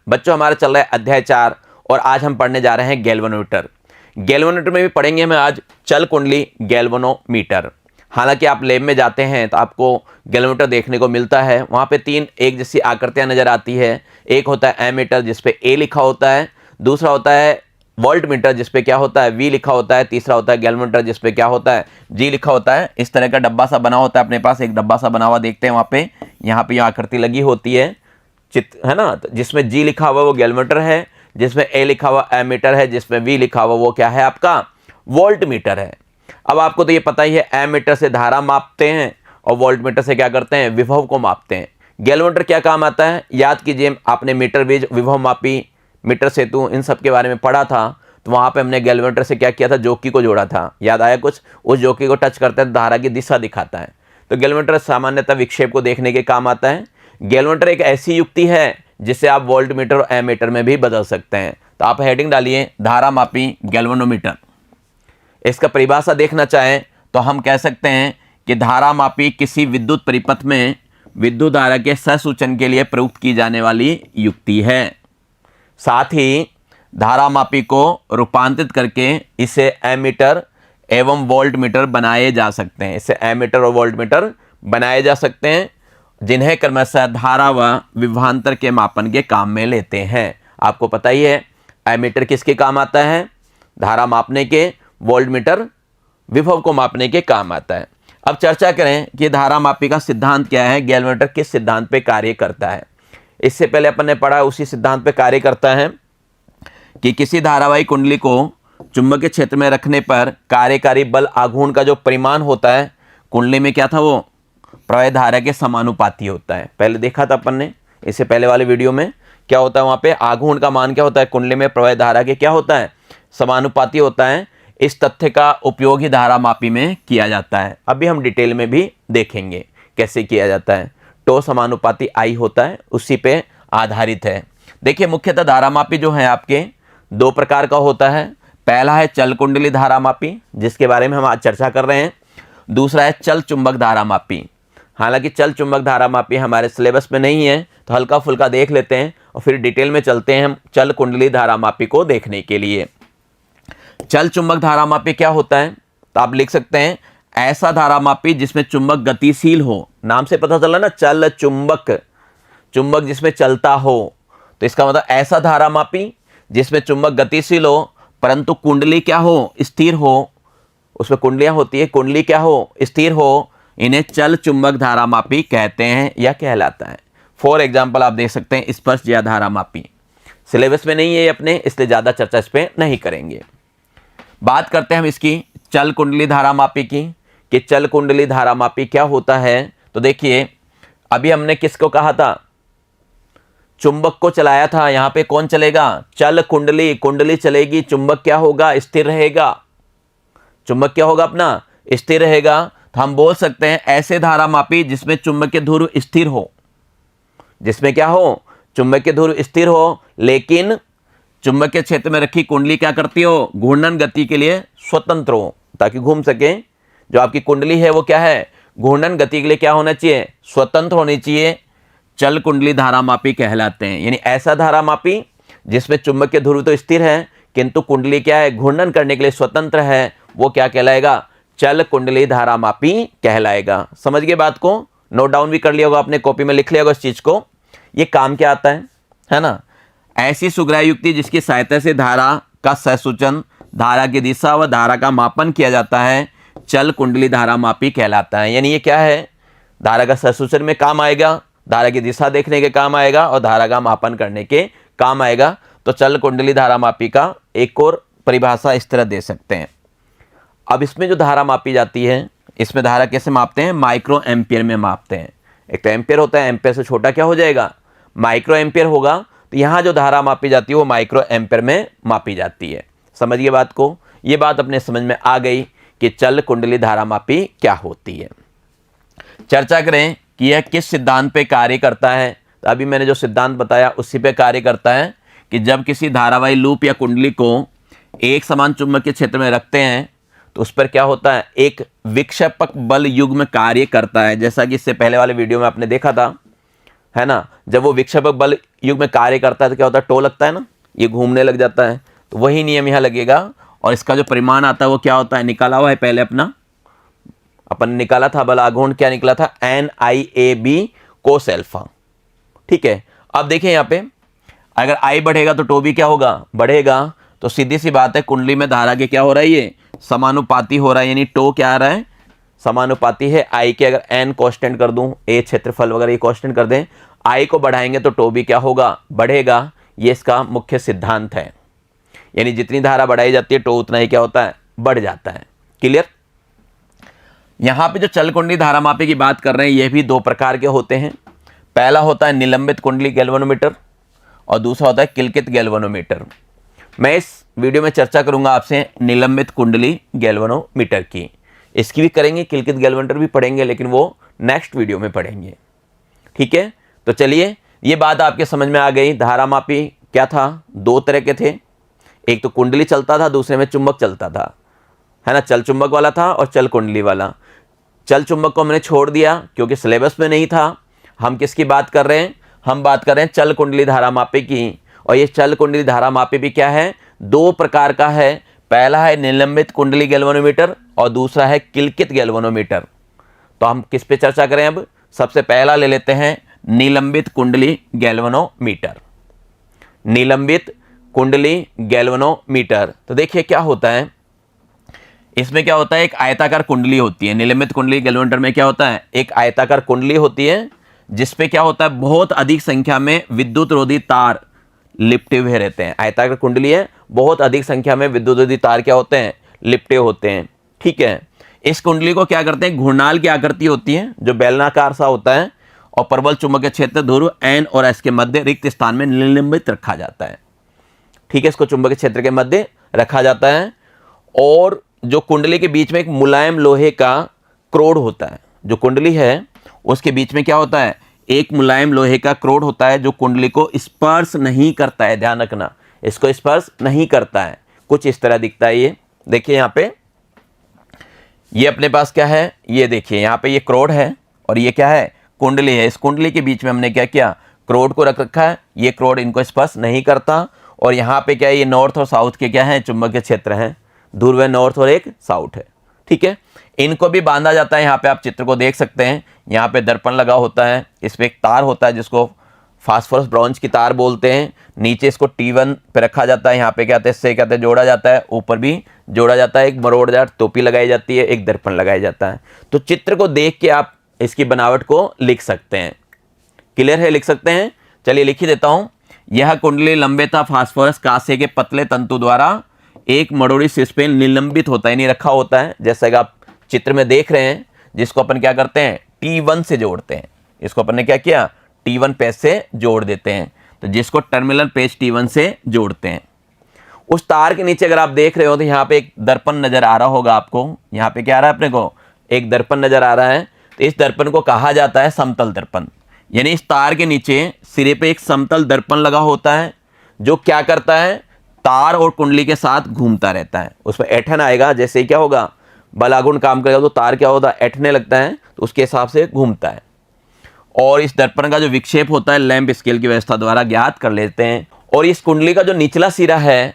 बच्चों हमारा चल रहा है अध्याय 4 और आज हम पढ़ने जा रहे हैं गैल्वेनोमीटर। गैल्वेनोमीटर में भी पढ़ेंगे हम आज चल कुंडली गैल्वेनोमीटर। हालांकि आप लैब में जाते हैं तो आपको गैल्वेनोमीटर देखने को मिलता है, वहाँ पे 3 एक जैसी आकृतियाँ नजर आती है। एक होता है एमीटर जिसपे ए लिखा होता है, दूसरा होता है वोल्ट मीटर जिसपे क्या होता है वी लिखा होता है, तीसरा होता है गैल्वेनोमीटर जिसपे क्या होता है जी लिखा होता है। इस तरह का डब्बा सा बना होता है, अपने पास एक डब्बा सा बना हुआ देखते हैं वहाँ पे, यहाँ पे आकृति लगी होती है चित्र है ना, जिसमें जी लिखा हुआ वो गैल्वेनोमीटर है, जिसमें ए लिखा हुआ एमीटर है, जिसमें वी लिखा हुआ वो क्या है आपका वोल्ट मीटर है। अब आपको तो ये पता ही है, एमीटर से धारा मापते हैं और वोल्ट मीटर से क्या करते हैं विभव को मापते हैं। गैल्वेनोमीटर क्या काम आता है याद कीजिए, आपने मीटर बीज विभव मापी मीटर सेतु इन सब के बारे में पढ़ा था, तो वहाँ पे हमने गैल्वेनोमीटर से क्या किया था जोकी को जोड़ा था, याद आया कुछ। उस जोकी को टच करते हैं धारा की दिशा दिखाता है। तो गैल्वेनोमीटर सामान्यतः विक्षेप को देखने के काम आता है। गैल्वेनोमीटर एक ऐसी युक्ति है जिसे आप वोल्ट मीटर और एमीटर में भी बदल सकते हैं। तो आप हेडिंग डालिए धारा मापी गैल्वेनोमीटर। इसका परिभाषा देखना चाहें तो हम कह सकते हैं कि धारा मापी किसी विद्युत परिपथ में विद्युत धारा के सहसूचन के लिए प्रयुक्त की जाने वाली युक्ति है। साथ ही धारा मापी को रूपांतरित करके इसे एमीटर एवं वोल्ट मीटर बनाए जा सकते हैं। इसे एमीटर और वोल्ट मीटर बनाए जा सकते हैं, जिन्हें क्रमशः धारा व विभवांतर के मापन के काम में लेते हैं। आपको पता ही है एमीटर किसके काम आता है, धारा मापने के, वोल्ट मीटर विभव को मापने के काम आता है। अब चर्चा करें कि धारा मापी का सिद्धांत क्या है, गैल्वेनोमीटर किस सिद्धांत पे कार्य करता है। इससे पहले अपन ने पढ़ा उसी सिद्धांत पे कार्य करता है कि किसी धारावाही कुंडली को चुंबकीय क्षेत्र में रखने पर कार्यकारी बल आघूर्ण का जो परिमाण होता है कुंडली में क्या था वो प्रवाह धारा के समानुपाती होता है। पहले देखा था अपन ने इससे पहले वाले वीडियो में, क्या होता है वहाँ पे आघूर्ण का मान क्या होता है कुंडली में प्रवाह धारा के क्या होता है समानुपाती होता है। इस तथ्य का उपयोग ही धारा मापी में किया जाता है। अभी हम डिटेल में भी देखेंगे कैसे किया जाता है। टो समानुपाती आई होता है, उसी पे आधारित है। देखिए मुख्यतः धारा मापी जो है आपके 2 प्रकार का होता है। पहला है चल कुंडली धारा मापी जिसके बारे में हम आज चर्चा कर रहे हैं। दूसरा है चल चुंबक धारा मापी। हालांकि चल चुंबक धारा मापी हमारे सिलेबस में नहीं है, तो हल्का फुल्का देख लेते हैं और फिर डिटेल में चलते हैं हम चल कुंडली धारा मापी को देखने के लिए। चल चुंबक धारा मापी क्या होता है, तो आप लिख सकते हैं ऐसा धारा मापी जिसमें चुंबक गतिशील हो। नाम से पता चला ना चल चुंबक, चुंबक जिसमें चलता हो, तो इसका मतलब ऐसा धारा मापी जिसमें चुंबक गतिशील हो परंतु कुंडली क्या हो स्थिर हो। उसमें कुंडलियां होती है, कुंडली क्या हो स्थिर हो, इन्हें चल चुंबक धारा मापी कहते हैं या कहलाता है। फॉर एग्जाम्पल आप देख सकते हैं स्पर्शज्या धारा मापी। सिलेबस में नहीं है अपने, इसलिए ज़्यादा चर्चा इस पर नहीं करेंगे। बात करते हैं हम इसकी चल कुंडली धारा मापी की कि चल कुंडली धारा मापी क्या होता है। तो देखिए अभी हमने किसको कहा था, चुंबक को चलाया था। यहाँ पे कौन चलेगा चल कुंडली, कुंडली चलेगी, चुंबक क्या होगा स्थिर रहेगा। चुंबक क्या होगा अपना स्थिर रहेगा। तो हम बोल सकते हैं ऐसे धारा मापी जिसमें चुंबकीय ध्रुव स्थिर हो, जिसमें क्या हो चुंबकीय ध्रुव स्थिर हो, लेकिन चुंबकीय क्षेत्र में रखी कुंडली क्या करती हो घूर्णन गति के लिए स्वतंत्र हो, ताकि घूम सके। जो आपकी कुंडली है वो क्या है घूर्णन गति के लिए क्या होना चाहिए स्वतंत्र होनी चाहिए। चल कुंडली धारा मापी कहलाते हैं। यानी ऐसा धारा मापी जिसमें चुंबकीय ध्रुव तो स्थिर है किंतु कुंडली क्या है घूर्णन करने के लिए स्वतंत्र है, वो क्या कहलाएगा चल कुंडली धारा मापी कहलाएगा। समझ गए बात को, नोट डाउन भी कर लिया होगा आपने, कॉपी में लिख लिया होगा इस चीज को। ये काम क्या आता है ना, ऐसी सुग्राह्य युक्ति जिसकी सहायता से धारा का सहसूचन, धारा की दिशा व धारा का मापन किया जाता है, चल कुंडली धारा मापी कहलाता है। यानी ये क्या है धारा का सहसूचन में काम आएगा, धारा की दिशा देखने के काम आएगा और धारा का मापन करने के काम आएगा। तो चल कुंडली धारा मापी का एक और परिभाषा इस तरह दे सकते हैं। अब इसमें जो धारा मापी जाती है, इसमें धारा कैसे मापते हैं माइक्रो एम्पियर में मापते हैं। एक तो एम्पियर होता है, एम्पियर से छोटा क्या हो जाएगा माइक्रो एम्पियर होगा। तो यहाँ जो धारा मापी जाती है वो माइक्रो एम्पियर में मापी जाती है। समझिए बात को, ये बात अपने समझ में आ गई कि चल कुंडली धारा मापी क्या होती है। चर्चा करें कि यह किस सिद्धांत पे कार्य करता है। तो अभी मैंने जो सिद्धांत बताया उसी पे कार्य करता है कि जब किसी धारावाही लूप या कुंडली को एक समान चुंबकीय क्षेत्र में रखते हैं तो उस पर क्या होता है एक विक्षेपक बल युग्म कार्य करता है। जैसा कि इससे पहले वाले वीडियो में आपने देखा था, है ना, जब वो विक्षेपक बल युग में कार्य करता है तो क्या होता है, टो लगता है ना, ये घूमने लग जाता है। तो वही नियम यहाँ लगेगा और इसका जो परिमाण आता है वो क्या होता है, निकाला हुआ है पहले अपन निकाला था बल आघूर्ण, क्या निकला था, NIAB कोस एल्फा। ठीक है, अब देखिए यहाँ पे अगर I बढ़ेगा तो टो भी क्या होगा, बढ़ेगा। तो सीधी सी बात है, कुंडली में धारा के क्या हो रहा है, ये समानुपाती हो रहा है, यानी टो क्या आ रहा है, समानुपाती है I के। अगर N कांस्टेंट कर दूं, A क्षेत्रफल वगैरह ये कांस्टेंट कर दें, I को बढ़ाएंगे तो टो भी क्या होगा, बढ़ेगा। ये इसका मुख्य सिद्धांत है, यानी जितनी धारा बढ़ाई जाती है टो उतना ही क्या होता है, बढ़ जाता है। क्लियर। यहां पे जो चल कुंडली धारा मापी की बात कर रहे हैं, ये भी दो प्रकार के होते हैं। पहला होता है निलंबित कुंडली गैल्वेनोमीटर और दूसरा होता है किलकित गैल्वेनोमीटर। मैं इस वीडियो में चर्चा करूंगा आपसे निलंबित कुंडली गैल्वेनोमीटर की, इसकी भी करेंगे, किलकित गैल्वेनोमीटर भी पढ़ेंगे, लेकिन वो नेक्स्ट वीडियो में पढ़ेंगे। ठीक है, तो चलिए ये बात आपके समझ में आ गई। धारा मापी क्या था, दो तरह के थे, एक तो कुंडली चलता था, दूसरे में चुंबक चलता था, है ना, चल चुंबक वाला था और चल कुंडली वाला। चल चुंबक को हमने छोड़ दिया क्योंकि सिलेबस में नहीं था। हम किसकी बात कर रहे हैं, हम बात कर रहे हैं चल कुंडली धारा मापी की। और ये चल कुंडली धारा मापी भी क्या है, दो प्रकार का है। पहला है निलंबित कुंडली गैल्वेनोमीटर और दूसरा है किलकित गैल्वेनोमीटर। तो हम किस पे चर्चा करें, अब सबसे पहला ले लेते हैं निलंबित कुंडली गैल्वेनोमीटर। निलंबित कुंडली गैल्वेनोमीटर, तो देखिए क्या होता है, इसमें क्या होता है, एक आयताकार कुंडली होती है। निलंबित कुंडली गैल्वेनोमीटर में क्या होता है, एक आयताकार कुंडली होती है जिसपे क्या होता है, बहुत अधिक संख्या में विद्युत रोधी तार लिपटे हुए रहते हैं। आयताकार कुंडली है, बहुत अधिक संख्या में विद्युत रोधी तार क्या होते हैं, लिपटे होते हैं। ठीक है, इस कुंडली को क्या करते हैं, घूर्णन की आकृति होती है जो बेलनाकार सा होता है और प्रबल चुंबकीय क्षेत्र ध्रुव N और S के मध्य रिक्त स्थान में निलंबित रखा जाता है। ठीक है, इसको चुंबकीय क्षेत्र के मध्य रखा जाता है और जो कुंडली के बीच में एक मुलायम लोहे का क्रोड होता है। जो कुंडली है उसके बीच में क्या होता है, एक मुलायम लोहे का क्रोड होता है जो कुंडली को स्पर्श नहीं करता है। ध्यान रखना, इसको स्पर्श नहीं करता है। कुछ इस तरह दिखता है। ये देखिए यहाँ पे, ये अपने पास क्या है, ये देखिए यहाँ पे ये क्रोड है और ये क्या है, कुंडली है। इस कुंडली के बीच में हमने क्या किया, क्रोड को रख रखा है। ये क्रोड इनको स्पर्श नहीं करता और यहाँ पे क्या है, ये नॉर्थ और साउथ के क्या है, चुंबकीय क्षेत्र हैं। ध्रुव है नॉर्थ और एक साउथ है। ठीक है, इनको भी बांधा जाता है। यहाँ पे आप चित्र को देख सकते हैं, यहाँ पे दर्पण लगा होता है, इस पे एक तार होता है जिसको फास्फोरस ब्रॉन्ज की तार बोलते हैं। नीचे इसको T1 पे रखा जाता है, यहाँ पे क्या कहते हैं, इससे कहते हैं जोड़ा जाता है, ऊपर भी जोड़ा जाता है, एक मरोड़दार टोपी लगाई जाती है, एक दर्पण लगाया जाता है। तो चित्र को देख के आप इसकी बनावट को लिख सकते हैं। क्लियर है, लिख सकते हैं। चलिए लिख ही देता हूँ। यह कुंडली लंबे था फास्फोरस कांसे के पतले तंतु द्वारा एक मरोड़ी शीर्ष पे निलंबित होता है, यानी रखा होता है, जैसे कि आप चित्र में देख रहे हैं, जिसको अपन क्या करते हैं, T1 से जोड़ते हैं। इसको अपन ने क्या किया, T1 पेज से जोड़ देते हैं, तो जिसको टर्मिनल पेज T1 से जोड़ते हैं। उस तार के नीचे अगर आप देख रहे हो तो यहाँ पे एक दर्पण नजर आ रहा होगा आपको। यहाँ पे क्या आ रहा है अपने को, एक दर्पण नजर आ रहा है। तो इस दर्पण को कहा जाता है समतल दर्पण, यानी इस तार के नीचे सिरे पे एक समतल दर्पण लगा होता है जो क्या करता है, तार और कुंडली के साथ घूमता रहता है। उसमें ऐठन आएगा, जैसे क्या होगा, बलागुण काम करेगा तो तार क्या होता है, ऐठने लगता है, तो उसके हिसाब से घूमता है। और इस दर्पण का जो विक्षेप होता है लैंप स्केल की व्यवस्था द्वारा ज्ञात कर लेते हैं। और इस कुंडली का जो निचला सिरा है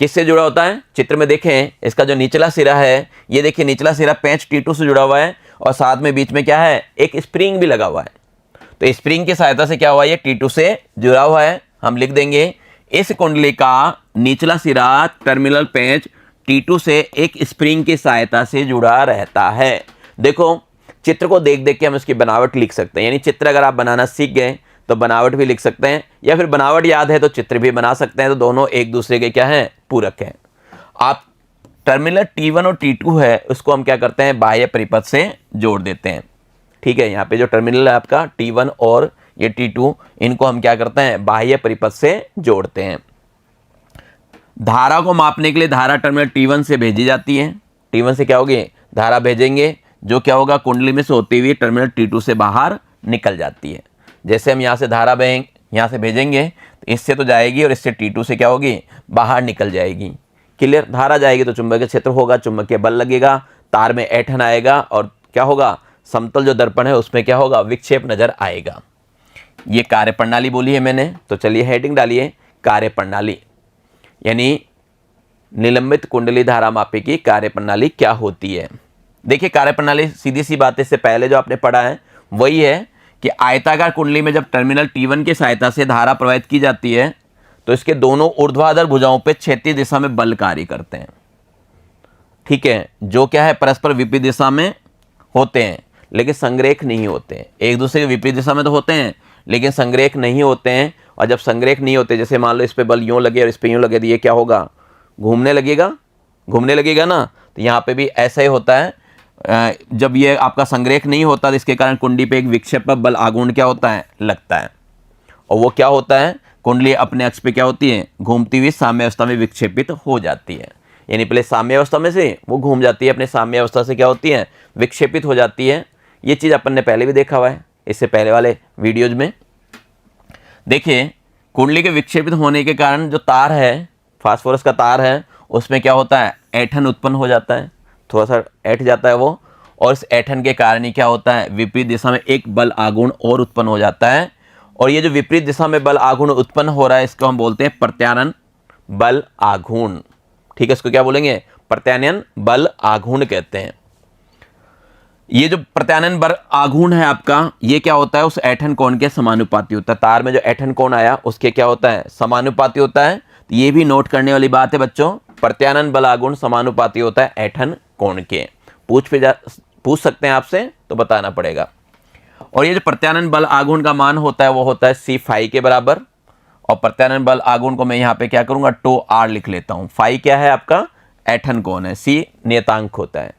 किससे जुड़ा होता है, चित्र में देखें, इसका जो निचला सिरा है, ये देखिए निचला सिरा पेंच T2 से जुड़ा हुआ है और साथ में बीच में क्या है, एक स्प्रिंग भी लगा हुआ है। तो स्प्रिंग की सहायता से क्या हुआ, ये T2 से जुड़ा हुआ है। हम लिख देंगे इस कुंडली का निचला सिरा टर्मिनल पेंच T2 से एक स्प्रिंग की सहायता से जुड़ा रहता है। देखो चित्र को देख देख के हम इसकी बनावट लिख सकते हैं, यानी चित्र अगर आप बनाना सीख गए तो बनावट भी लिख सकते हैं, या फिर बनावट याद है तो चित्र भी बना सकते हैं। तो दोनों एक दूसरे के क्या हैं, पूरक हैं। आप टर्मिनल T1 और T2 है उसको हम क्या करते हैं, बाह्य परिपथ से जोड़ देते हैं। ठीक है, यहाँ पे जो टर्मिनल है आपका T1 और ये T2, इनको हम क्या करते हैं, बाह्य परिपथ से जोड़ते हैं। धारा को मापने के लिए धारा टर्मिनल T1 से भेजी जाती है। T1 से क्या होगी, धारा भेजेंगे, जो क्या होगा, कुंडली में से होती हुई टर्मिनल T2 से बाहर निकल जाती है। जैसे हम यहाँ से धारा यहाँ से भेजेंगे तो इससे तो जाएगी और इससे T2 से क्या होगी, बाहर निकल जाएगी। क्लियर, धारा जाएगी तो चुंबकीय क्षेत्र होगा, चुंबकीय बल लगेगा, तार में ऐठन आएगा और क्या होगा, समतल जो दर्पण है उसमें क्या होगा, विक्षेप नजर आएगा। ये कार्यप्रणाली बोली है मैंने, तो चलिए हेडिंग डालिए कार्यप्रणाली, यानी निलंबित कुंडली धारा मापी की कार्यप्रणाली क्या होती है। देखिए कार्यप्रणाली सीधी सी बात, इससे पहले जो आपने पढ़ा है वही है कि आयताकार कुंडली में जब टर्मिनल T1 की सहायता से धारा प्रवाहित की जाती है तो इसके दोनों ऊर्ध्वाधर भुजाओं पे क्षैतिज दिशा में बल कार्य करते हैं, ठीक है, जो क्या है परस्पर विपरीत दिशा में होते हैं लेकिन संग्रेख नहीं होते हैं। एक दूसरे के विपरीत दिशा में तो होते हैं लेकिन संग्रेख नहीं होते हैं। और जब संग्रेख नहीं होते, जैसे मान लो इस पे बल यूं लगे और इस पे यूं लगे, तो ये क्या होगा, घूमने लगेगा ना। तो यहाँ पे भी ऐसा ही होता है, जब ये आपका संग्रेख नहीं होता तो इसके कारण कुंडली पे एक विक्षेपक बल आघूर्ण क्या होता है, लगता है। और वो क्या होता है, कुंडली अपने अक्ष पे क्या होती है, घूमती हुई साम्य अवस्था में विक्षेपित हो जाती है। यानी पहले साम्य अवस्था में से वो घूम जाती है, अपने साम्य अवस्था से क्या होती है, विक्षेपित हो जाती है। ये चीज़ अपन ने पहले भी देखा हुआ है, इससे पहले वाले वीडियोज में। देखिए कुंडली के विक्षेपित होने के कारण जो तार है, फास्फोरस का तार है, उसमें क्या होता है, ऐंठन उत्पन्न हो जाता है, थोड़ा सा ऐंठ जाता है वो। और इस ऐंठन के कारण ही क्या होता है, विपरीत दिशा में एक बल आघूर्ण और उत्पन्न हो जाता है। और ये जो विपरीत दिशा में बल आघूर्ण उत्पन्न हो रहा है, इसको हम बोलते हैं प्रत्यानयन बल आघूर्ण, ठीक है। इसको क्या बोलेंगे, प्रत्यानयन बल आघूर्ण कहते हैं। ये जो प्रत्यानयन बल आघूर्ण है आपका, ये क्या होता है, उस ऐंठन कोण के समानुपाती होता है। तार में जो ऐंठन कोण आया उसके क्या होता है, समानुपाती होता है। तो ये भी नोट करने वाली बात है बच्चों, प्रत्यानयन बल आघूर्ण समानुपाती होता है ऐंठन कोण के। पूछ सकते हैं आपसे तो बताना पड़ेगा। और ये जो प्रत्यानयन बल आघूर्ण का मान होता है वो होता है C फाई के बराबर। और प्रत्यानयन बल आघूर्ण को मैं यहाँ पे क्या करूँगा, टो आर लिख लेता हूँ। फाई क्या है आपका, ऐंठन कोण है, C नियतांक होता है,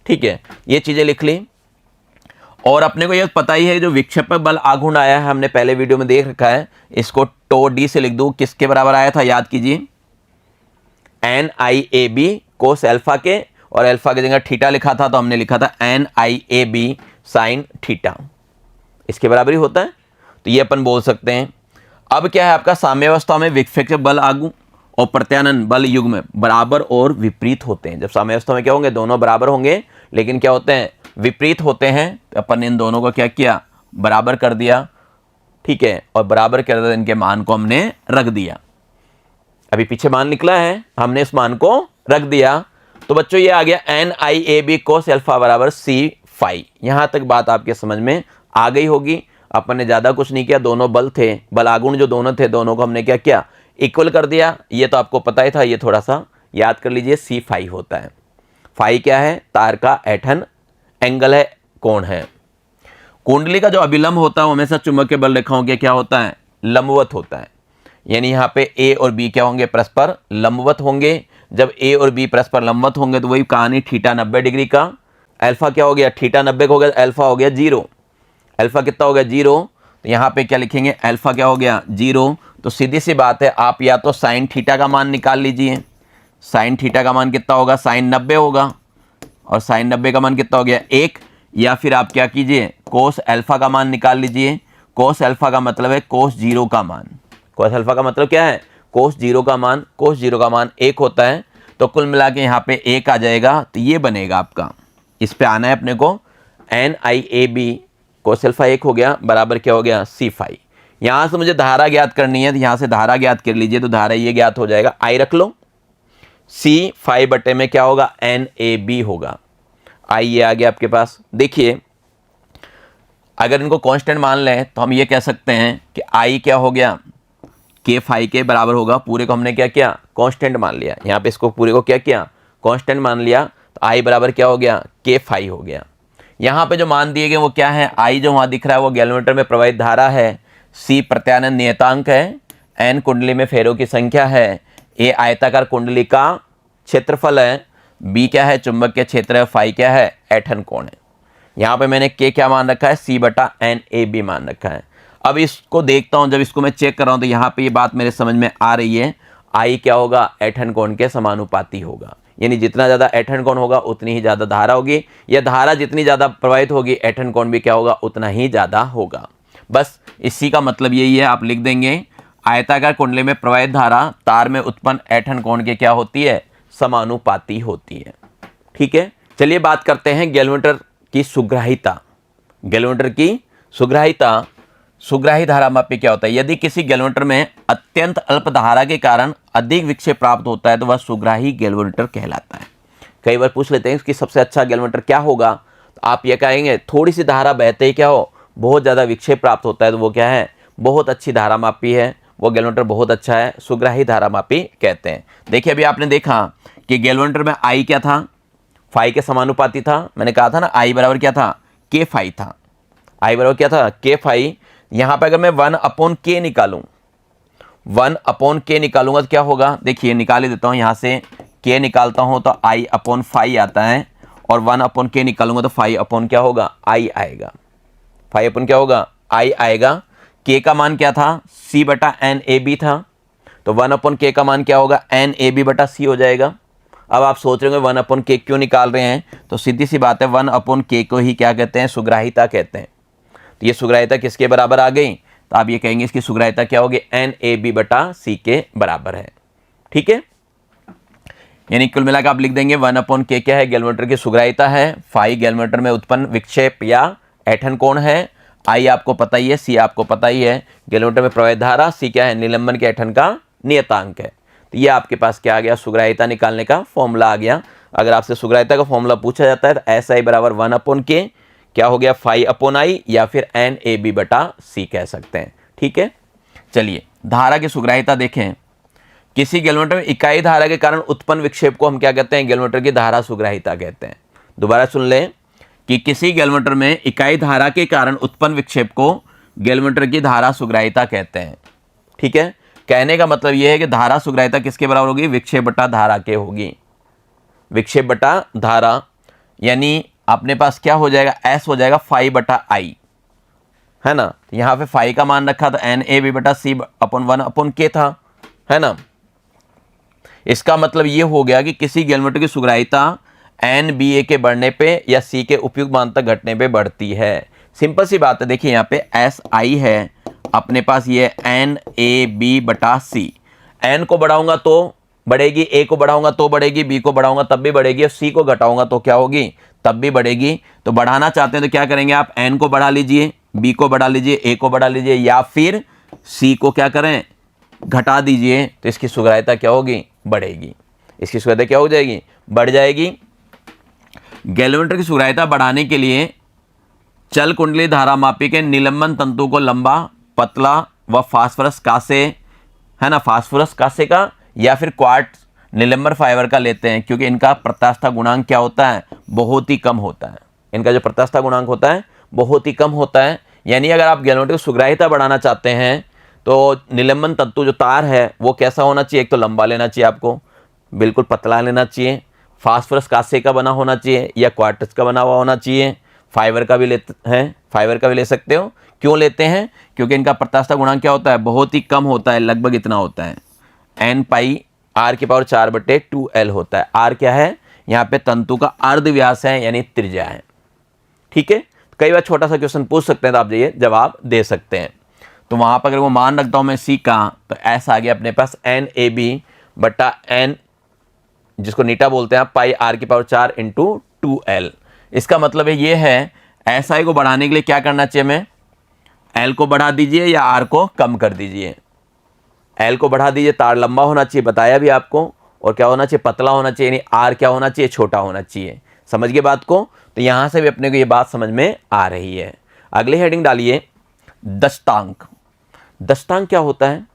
ठीक है। ये चीज़ें लिख ली। और अपने को ये पता ही है जो विक्षेपक बल आघूर्ण आया है, हमने पहले वीडियो में देख रखा है, इसको टो डी से लिख दूँ, किसके बराबर आया था, याद कीजिए, NIAB कोस अल्फा के, और अल्फा की जगह थीटा लिखा था तो हमने लिखा था NIAB साइन थीटा, इसके बराबर ही होता है। तो ये अपन बोल सकते हैं। अब क्या है आपका, साम्यावस्था में विक्षेपक बल आघूर्ण और प्रत्यानयन बल युग्म बराबर और विपरीत होते हैं। जब साम्यावस्था में क्या होंगे, दोनों बराबर होंगे, लेकिन क्या होते हैं, विपरीत होते हैं। तो अपन ने इन दोनों को क्या किया, बराबर कर दिया, ठीक है। और बराबर कर दिया, इनके मान को हमने रख दिया। अभी पीछे मान निकला है, हमने इस मान को रख दिया। तो बच्चों ये आ गया NIAB कोस अल्फा बराबर C फाई। यहां तक बात आपके समझ में आ गई होगी। अपन ने ज्यादा कुछ नहीं किया, दोनों बल थे, बल आघूर्ण जो दोनों थे, दोनों को हमने क्या किया, इक्वल कर दिया। ये तो आपको पता ही था, ये थोड़ा सा याद कर लीजिए, C फाई होता है। फाई क्या है, तार का ऐंठन, एंगल है, कोण है। कुंडली का जो अभिलंब होता है वो हमेशा चुंबकीय बल रेखाओं के क्या होता है, लंबवत होता है। यानी यहाँ पे A और B क्या होंगे, परस्पर लंबवत होंगे। जब A और B परस्पर लंबवत होंगे तो वही कहानी, थीटा 90 डिग्री का, अल्फा क्या हो गया, थीटा 90 का हो गया, अल्फा हो गया 0। अल्फा कितना हो गया, 0। तो यहाँ पे क्या लिखेंगे, अल्फा क्या हो गया, 0। तो सीधी सी बात है, आप या तो साइन थीटा का मान निकाल लीजिए। साइन थीटा का मान कितना होगा, साइन 90 होगा, और साइन 90 का मान कितना हो गया, 1। या फिर आप क्या कीजिए, कोस अल्फा का मान निकाल लीजिए। कोस अल्फा का मतलब है कोस 0 का मान। कोस अल्फा का मतलब क्या है, कोस 0 का मान। कोस 0 का मान 1 होता है। तो कुल मिला के यहाँ पे 1 आ जाएगा। तो ये बनेगा आपका, इस पे आना है अपने को, NIAB कोस अल्फा 1 हो गया, बराबर क्या हो गया, C फाई। यहाँ से मुझे धारा ज्ञात करनी है, तो यहाँ से धारा ज्ञात कर लीजिए। तो धारा ये ज्ञात हो जाएगा, I रख लो, C फाई बटे में क्या होगा, NAB होगा। I ये आ गया आपके पास। देखिए अगर इनको कांस्टेंट मान लें तो हम ये कह सकते हैं कि I क्या हो गया, K फाई के बराबर होगा। पूरे को हमने क्या किया, कांस्टेंट मान लिया। यहाँ पे इसको पूरे को क्या किया, कांस्टेंट मान लिया। तो I बराबर क्या हो गया, K फाई हो गया। यहाँ पे जो मान दिए गए वो क्या है, I जो वहाँ दिख रहा है वो गैल्वेनोमीटर में प्रवाहित धारा है, C प्रत्यानयन नियतांक है, N कुंडली में फेरों की संख्या है, A आयताकार कुंडली का क्षेत्रफल है, B क्या है, चुंबक के क्षेत्र है, फाई क्या है, ऐंठन कोण है। यहाँ पे मैंने K क्या मान रखा है, C बटा NAB मान रखा है। अब इसको देखता हूँ, जब इसको मैं चेक कर रहा हूँ तो यहाँ पे ये बात मेरे समझ में आ रही है, I क्या होगा, ऐंठन कोण के समानुपाती होगा। यानी जितना ज़्यादा ऐंठन कोण होगा उतनी ही ज़्यादा धारा होगी, या धारा जितनी ज़्यादा प्रवाहित होगी ऐंठन कोण भी क्या होगा, उतना ही ज़्यादा होगा। बस इसी का मतलब यही है, आप लिख देंगे आयताकार कुंडली में प्रवाहित धारा तार में उत्पन्न ऐंठन कोण के क्या होती है, समानुपाती होती है। ठीक है, चलिए बात करते हैं गैल्वेनोमीटर की सुग्राहिता। गैल्वेनोमीटर की सुग्राहिता सुग्राही धारामापी क्या होता है? यदि किसी गैल्वेनोमीटर में अत्यंत अल्प धारा के कारण अधिक विक्षेप प्राप्त होता है तो वह सुग्राही गैल्वेनोमीटर कहलाता है। कई बार पूछ लेते हैं कि सबसे अच्छा गैल्वेनोमीटर क्या होगा, तो आप ये कहेंगे थोड़ी सी धारा बहते ही क्या हो, बहुत ज़्यादा विक्षेप प्राप्त होता है, तो वो क्या है, बहुत अच्छी धारामापी है, वो गैल्वेनोमीटर बहुत अच्छा है, सुग्राही धारामापी कहते हैं। देखिए अभी आपने देखा कि गैल्वेनोमीटर में आई क्या था, फाई के समानुपाती था। मैंने कहा था ना आई बराबर क्या था, के फाई था। आई बराबर क्या था, के फाई। यहाँ पर अगर मैं 1/k निकालूँ, 1/k निकालूंगा तो क्या होगा, देखिए निकाल ही देता हूँ, यहाँ से k निकालता हूँ तो I/5 आता है, और 1/k निकालूंगा तो 5 क्या होगा, I आएगा। 5 क्या होगा, I आएगा। k का मान क्या था, C/NAB था, तो 1/k का मान क्या होगा, NAB/C हो जाएगा। अब आप सोच रहे होंगे 1/k क्यों निकाल रहे हैं, तो सीधी सी बात है 1/k को ही क्या कहते हैं, सुग्राहिता कहते हैं। तो ये सुग्राहिता किसके बराबर आ गई, तो आप ये कहेंगे इसकी सुग्राहिता क्या होगी, NAB/C के बराबर है। ठीक है, यानी कुल मिलाकर आप लिख देंगे 1/k क्या है, गैल्वेनोमीटर की सुग्राहिता है। फाई गैल्वेनोमीटर में उत्पन्न विक्षेप या ऐठन कोण है। आई आपको पता ही है, सी आपको पता ही है, गैल्वेनोमीटर में प्रवाहित धारा, सी क्या है, निलंबन के ऐठन का नियतांक है। तो ये आपके पास क्या आ गया, सुग्राहिता निकालने का फॉर्मूला आ गया। अगर आपसे सुग्राहिता का फॉर्मूला पूछा जाता है तो SI बराबर 1/k क्या हो गया, 5/I, या फिर NAB/C कह सकते हैं। ठीक है, चलिए धारा की सुग्राहिता देखें। किसी गैल्वेनोमीटर में इकाई धारा के कारण उत्पन्न विक्षेप को हम क्या कहते हैं, गैल्वेनोमीटर की धारा सुग्राहिता कहते हैं। दोबारा सुन लें कि किसी गैल्वेनोमीटर में इकाई धारा के कारण उत्पन्न विक्षेप को गैल्वेनोमीटर की धारा सुग्राहिता कहते हैं। ठीक है, कहने का मतलब यह है कि धारा सुग्राहिता किसके बराबर होगी, विक्षेप बटा धारा के होगी, विक्षेप बटा धारा। यानी अपने पास क्या हो जाएगा, S हो जाएगा 5/I, है ना। यहाँ पे 5 का मान रखा तो NAB/C/1/k था, है ना। इसका मतलब ये हो गया कि किसी गैल्वेनोमीटर की सुग्राहिता NBA के बढ़ने पे या C के उपयुक्त मान तक घटने पे बढ़ती है। सिंपल सी बात है, देखिए यहाँ पे SI है, अपने पास ये NAB/C। N को बढ़ाऊंगा तो बढ़ेगी, A को बढ़ाऊंगा तो बढ़ेगी, B को बढ़ाऊंगा तब भी बढ़ेगी, और C को घटाऊंगा तो क्या होगी, तब भी बढ़ेगी। तो बढ़ाना चाहते हैं तो क्या करेंगे आप, N को बढ़ा लीजिए, B को बढ़ा लीजिए, A को बढ़ा लीजिए, या फिर C को क्या करें, घटा दीजिए, तो इसकी सुग्राहिता क्या होगी, बढ़ेगी। इसकी सुग्राहिता क्या हो जाएगी, बढ़ जाएगी। गैल्वेनोमीटर की सुग्राहिता बढ़ाने के लिए चल कुंडली धारामापी के निलंबन तंतु को लंबा, पतला व फास्फोरस कांसे, है ना, फास्फोरस कांसे का या फिर क्वार्ट्ज निलंबन फाइबर का लेते हैं, क्योंकि इनका प्रत्यास्थता गुणांक क्या होता है, बहुत ही कम होता है। इनका जो प्रत्यास्थता गुणांक होता है बहुत ही कम होता है। यानी अगर आप गैल्वेनोमीटर की सुग्राहिता बढ़ाना चाहते हैं तो निलंबन तंतु जो तार है वो कैसा होना चाहिए, एक तो लंबा लेना चाहिए, आपको बिल्कुल पतला लेना चाहिए, फास्फोरस कांसे का बना होना चाहिए या क्वार्ट्ज का बना हुआ होना चाहिए। फाइबर का भी लेते हैं, फाइबर का भी ले सकते हो। क्यों लेते हैं, क्योंकि इनका प्रत्यास्थता गुणांक क्या होता है, बहुत ही कम होता है, लगभग इतना होता है, N πr⁴ होता है। R क्या है, यहाँ पे तंतु का अर्ध व्यास है, यानी त्रिज्या है। ठीक है, कई बार छोटा सा क्वेश्चन पूछ सकते हैं तो आप ये जवाब दे सकते हैं। तो वहाँ पर अगर वो मान रखता हूँ मैं C का, तो S आ गया अपने पास NAB/N, जिसको नीटा बोलते हैं, πr⁴ × 2L। इसका मतलब ये है SI को बढ़ाने के लिए क्या करना चाहिए, हमें L को बढ़ा दीजिए या R को कम कर दीजिए। L को बढ़ा दीजिए, तार लंबा होना चाहिए, बताया भी आपको, और क्या होना चाहिए, पतला होना चाहिए, यानी R क्या होना चाहिए, छोटा होना चाहिए। समझ गए बात को, तो यहाँ से भी अपने को ये बात समझ में आ रही है। अगली हेडिंग डालिए, दशतांक। दशतांक क्या होता है,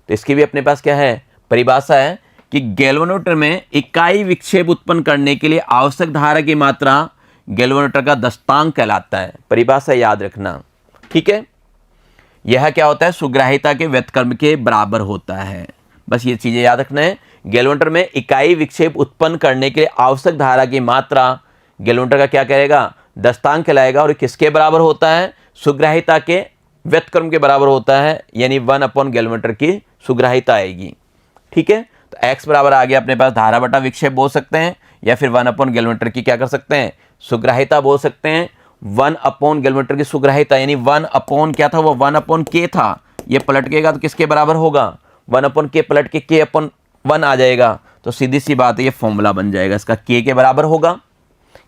तो इसकी भी अपने पास क्या है, परिभाषा है कि गैल्वेनोमीटर में इकाई विक्षेप उत्पन्न करने के लिए आवश्यक धारा की मात्रा गैल्वेनोमीटर का दशतांक कहलाता है। परिभाषा याद रखना, ठीक है। यह क्या होता है, सुग्राहिता के व्युत्क्रम के बराबर होता है। बस ये चीजें याद रखना है। गैल्वेनोमीटर में इकाई विक्षेप उत्पन्न करने के लिए आवश्यक धारा की मात्रा गैल्वेनोमीटर का क्या कहेगा, दशतांक कहलाएगा, और किसके बराबर होता है, सुग्राहिता के व्युत्क्रम के बराबर होता है, यानी 1 गैल्वेनोमीटर की सुग्राहिता आएगी। ठीक है, तो x बराबर आ गया अपने पास धारा बटा विक्षेप बोल सकते हैं, या फिर 1 गैल्वेनोमीटर की क्या कर सकते हैं, सुग्राहिता बोल सकते हैं। 1 गैल्वेनोमीटर की सुग्राहिता, यानी 1 क्या था, वो 1/k था, ये पलटकेगा तो किसके बराबर होगा, 1/k पलट के k/1 आ जाएगा। तो सीधी सी बात है, ये फॉर्मूला बन जाएगा, इसका k के बराबर होगा,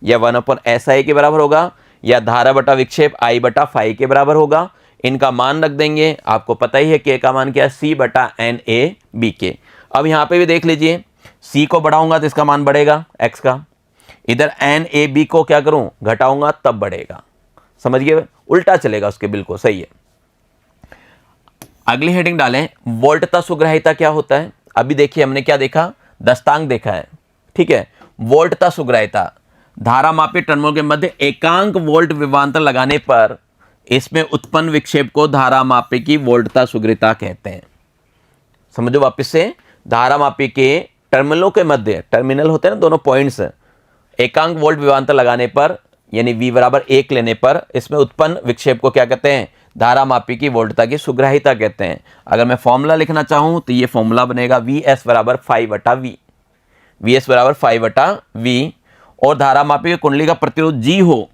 या 1/SI के बराबर होगा, या धारा बटा विक्षेप I/φ के बराबर होगा। इनका मान रख देंगे। आपको पता ही है के का मान क्या है, सी बटा एन ए बी के। अब यहाँ पे भी देख लीजिए, सी को बढ़ाऊंगा तो इसका मान बढ़ेगा एक्स का, इधर एन ए बी को क्या करूं, घटाऊंगा तब बढ़ेगा। समझ गए, उल्टा चलेगा उसके, बिल्कुल सही है। अगली हेडिंग डालें, वोल्टता सुग्राहिता क्या होता है। अभी देखिए हमने क्या देखा, दस्तांक देखा है, ठीक है। वोल्टता सुग्राहिता, धारा मापी टर्मिनलों के मध्य एकांक वोल्ट विभवांतर लगाने पर इसमें उत्पन्न विक्षेप को धारा मापी की वोल्टता सुग्राहिता कहते हैं। समझो वापस से, धारा मापी के टर्मिनलों के मध्य, टर्मिनल होते हैं ना दोनों पॉइंट्स, एकांक वोल्ट विभवांतर लगाने पर यानी V बराबर 1 लेने पर इसमें उत्पन्न विक्षेप को क्या कहते हैं, धारा मापी की वोल्टता की सुग्राहिता कहते हैं। अगर मैं फॉर्मूला लिखना चाहूं तो ये फॉर्मूला बनेगा VS बराबर 5/V, VS बराबर 5/V। और धारा मापी की कुंडली का प्रतिरोध G हो,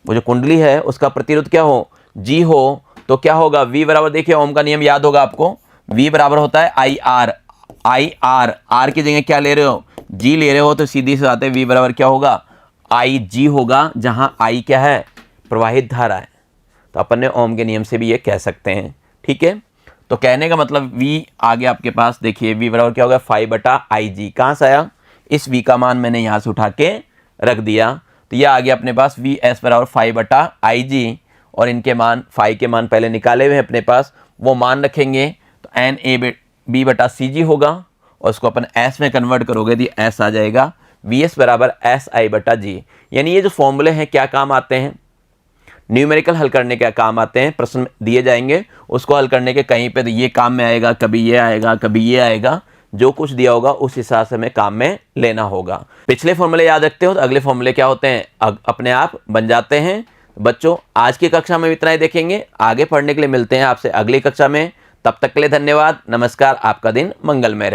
वो जो कुंडली है उसका प्रतिरोध क्या हो, G हो, तो क्या होगा, V बराबर, देखिए ओम का नियम याद होगा आपको, V बराबर होता है IR, R की जगह क्या ले रहे हो, G ले रहे हो, तो सीधी से आते V बराबर क्या होगा, IG होगा, जहां I क्या है, प्रवाहित धारा है। तो अपन ने ओम के नियम से भी ये कह सकते हैं, ठीक है। तो कहने का मतलब V आ गया आपके पास, देखिए V बराबर क्या होगा, 5/IG। कहाँ से आया, इस V का मान मैंने यहाँ से उठा के रख दिया, तो ये आ गया अपने पास VS बराबर 5/IG। और इनके मान, फाई के मान पहले निकाले हुए हैं अपने पास, वो मान रखेंगे तो NAB/CG होगा, और उसको अपन S में कन्वर्ट करोगे तो S आ जाएगा, VS बराबर SI/G। यानी ये जो फॉर्मूले हैं क्या काम आते हैं, न्यूमेरिकल हल करने के काम आते हैं। प्रश्न दिए जाएंगे, उसको हल करने के कहीं पे तो ये काम में आएगा, कभी ये आएगा, कभी ये आएगा, जो कुछ दिया होगा उस हिसाब से हमें काम में लेना होगा। पिछले फॉर्मूले याद रखते हो तो अगले फॉर्मूले क्या होते हैं, अपने आप बन जाते हैं। बच्चों आज की कक्षा में इतना ही देखेंगे, आगे पढ़ने के लिए मिलते हैं आपसे अगली कक्षा में। तब तक के लिए धन्यवाद, नमस्कार, आपका दिन मंगलमय रहे।